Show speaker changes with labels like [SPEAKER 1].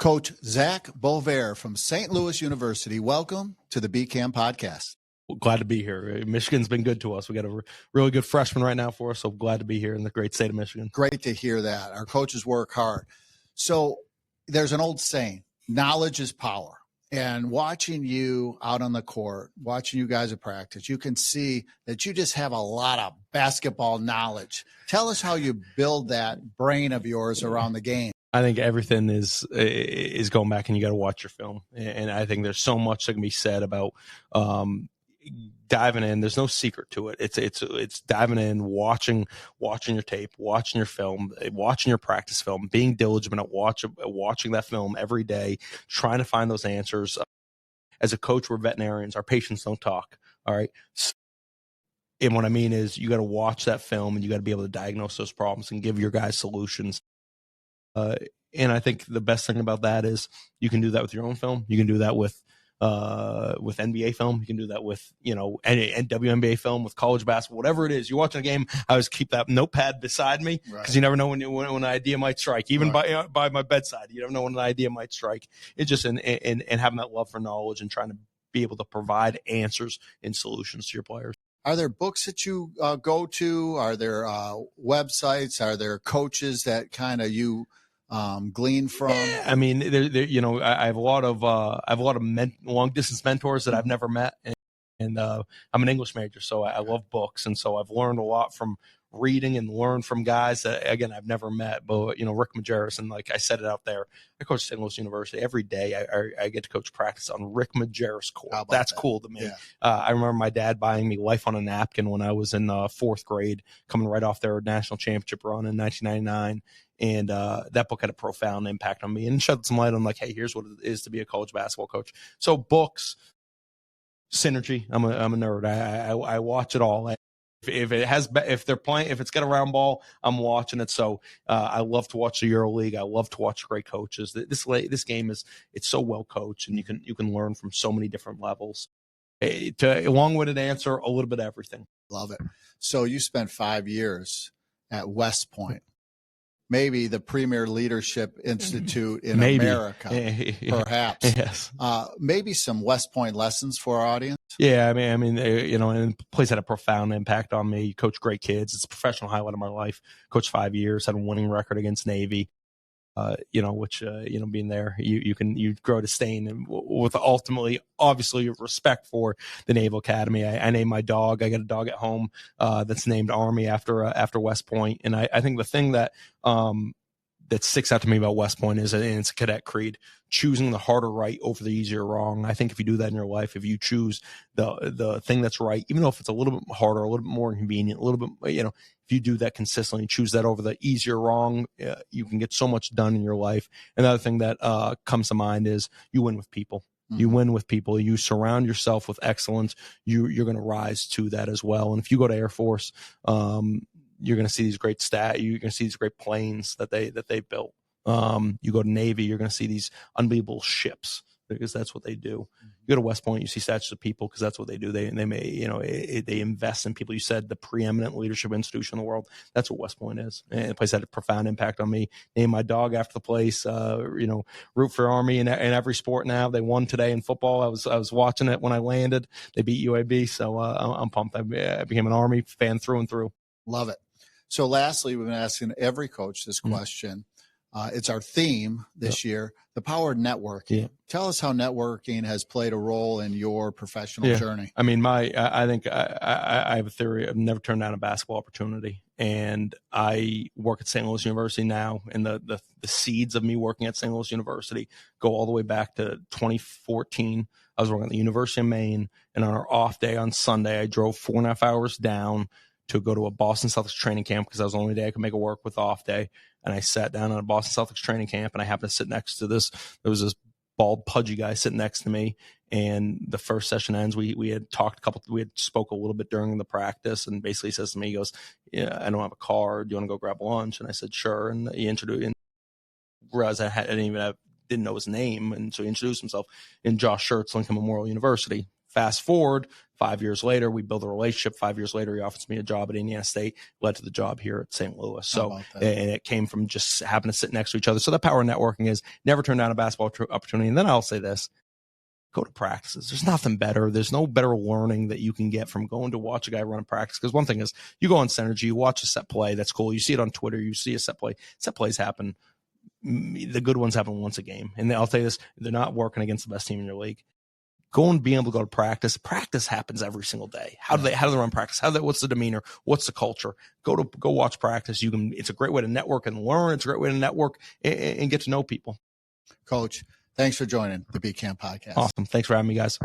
[SPEAKER 1] Coach Zak Boisvert from St. Louis University. Welcome to the BCAM podcast.
[SPEAKER 2] Glad to be here. Michigan's been good to us. We got a really good freshman right now for us, so glad to be here in the great state of Michigan.
[SPEAKER 1] Great to hear that. Our coaches work hard. So there's an old saying, knowledge is power. And watching you out on the court, watching you guys at practice, you can see that you just have a lot of basketball knowledge. Tell us how you build that brain of yours around the game.
[SPEAKER 2] I think everything is going back, and you got to watch your film. And I think there's so much that can be said about diving in. There's no secret to it. It's diving in, watching your tape, watching your film, watching your practice film, being diligent at watching that film every day, trying to find those answers. As a coach, we're veterinarians. Our patients don't talk. All right. And what I mean is you got to watch that film, and you got to be able to diagnose those problems and give your guys solutions. And I think the best thing about that is you can do that with your own film. You can do that with NBA film. You can do that with, WNBA film, with college basketball, whatever it is. You're watching a game, I always keep that notepad beside me because you never know when an idea might strike. Even by my bedside, you never know when an idea might strike. It's just and having that love for knowledge and trying to be able to provide answers and solutions to your players.
[SPEAKER 1] Are there books that you go to? Are there websites? Are there coaches that kind of you glean from?
[SPEAKER 2] Yeah, I mean, I have a lot of long distance mentors that I've never met, and I'm an English major, so I love books, and so I've learned a lot from reading and learned from guys that, again, I've never met. But Rick Majerus, and like I said it out there, I coach St. Louis University every day. I get to coach practice on Rick Majerus court. That's cool to me. Yeah. I remember my dad buying me Life on a Napkin when I was in fourth grade, coming right off their national championship run in 1999. And that book had a profound impact on me and shed some light on, like, hey, here's what it is to be a college basketball coach. So books, synergy. I'm a nerd. I watch it all. If it's got a round ball, I'm watching it. So I love to watch the EuroLeague. I love to watch great coaches. This game it's so well coached, and you can learn from so many different levels. To a long-winded answer, a little bit of everything.
[SPEAKER 1] Love it. So you spent 5 years at West Point. Maybe the premier leadership institute in America, perhaps.
[SPEAKER 2] Yes.
[SPEAKER 1] Maybe some West Point lessons for our audience.
[SPEAKER 2] Yeah, I mean, and the place had a profound impact on me. Coach great kids. It's a professional highlight of my life. Coached 5 years, had a winning record against Navy. Being there, you grow to stain, and with ultimately, obviously, respect for the Naval Academy. I named my dog. I got a dog at home that's named Army after West Point, and I think the thing that sticks out to me about West Point is, and it's a cadet creed, choosing the harder right over the easier wrong. I think if you do that in your life, if you choose the thing that's right, even though if it's a little bit harder, a little bit more inconvenient, a little bit, if you do that consistently, choose that over the easier wrong, you can get so much done in your life. Another thing that comes to mind is you win with people. Mm-hmm. You win with people. You surround yourself with excellence. You're going to rise to that as well. And if you go to Air Force, you're going to see these great you're going to see these great planes that they built. You go to Navy, you're going to see these unbelievable ships, because that's what they do. You go to West Point, you see statues of people, because that's what they do. They invest in people. You said the preeminent leadership institution in the world. That's what West Point is. And the place had a profound impact on me. Named my dog after the place. Root for Army in every sport now. They won today in football. I was watching it when I landed. They beat UAB, so I'm pumped. I became an Army fan through and through.
[SPEAKER 1] Love it. So lastly, we've been asking every coach this question. It's our theme this year, the power of networking. Yeah. Tell us how networking has played a role in your professional journey.
[SPEAKER 2] I mean, I think I have a theory. I've never turned down a basketball opportunity, and I work at St. Louis University now, and the seeds of me working at St. Louis University go all the way back to 2014. I was working at the University of Maine, and on our off day on Sunday, I drove 4.5 hours down to go to a Boston Celtics training camp, because that was the only day I could make it work with off day. And I sat down on a Boston Celtics training camp, and I happened to sit next to there was this bald, pudgy guy sitting next to me. And the first session ends. We had spoke a little bit during the practice, and basically he says to me, he goes, "Yeah, I don't have a car. Do you want to go grab lunch?" And I said, "Sure." And he introduced, and realized didn't know his name. And so he introduced himself in Josh Schertz, Lincoln Memorial University. Fast forward 5 years later, we build a relationship. 5 years later, he offers me a job at Indiana State, led to the job here at St. Louis. So, and it came from just happening to sit next to each other. So the power of networking is never turn down a basketball opportunity. And then I'll say this, go to practices. There's nothing better. There's no better learning that you can get from going to watch a guy run a practice. Because one thing is, you go on Synergy, you watch a set play. That's cool. You see it on Twitter. You see a set play. Set plays happen. The good ones happen once a game. And I'll tell you this, they're not working against the best team in your league. Go and being able to go to practice. Practice happens every single day. How do they run practice? What's the demeanor? What's the culture? Go watch practice. It's a great way to network and learn. It's a great way to network and get to know people.
[SPEAKER 1] Coach, thanks for joining the B Camp podcast.
[SPEAKER 2] Awesome. Thanks for having me, guys.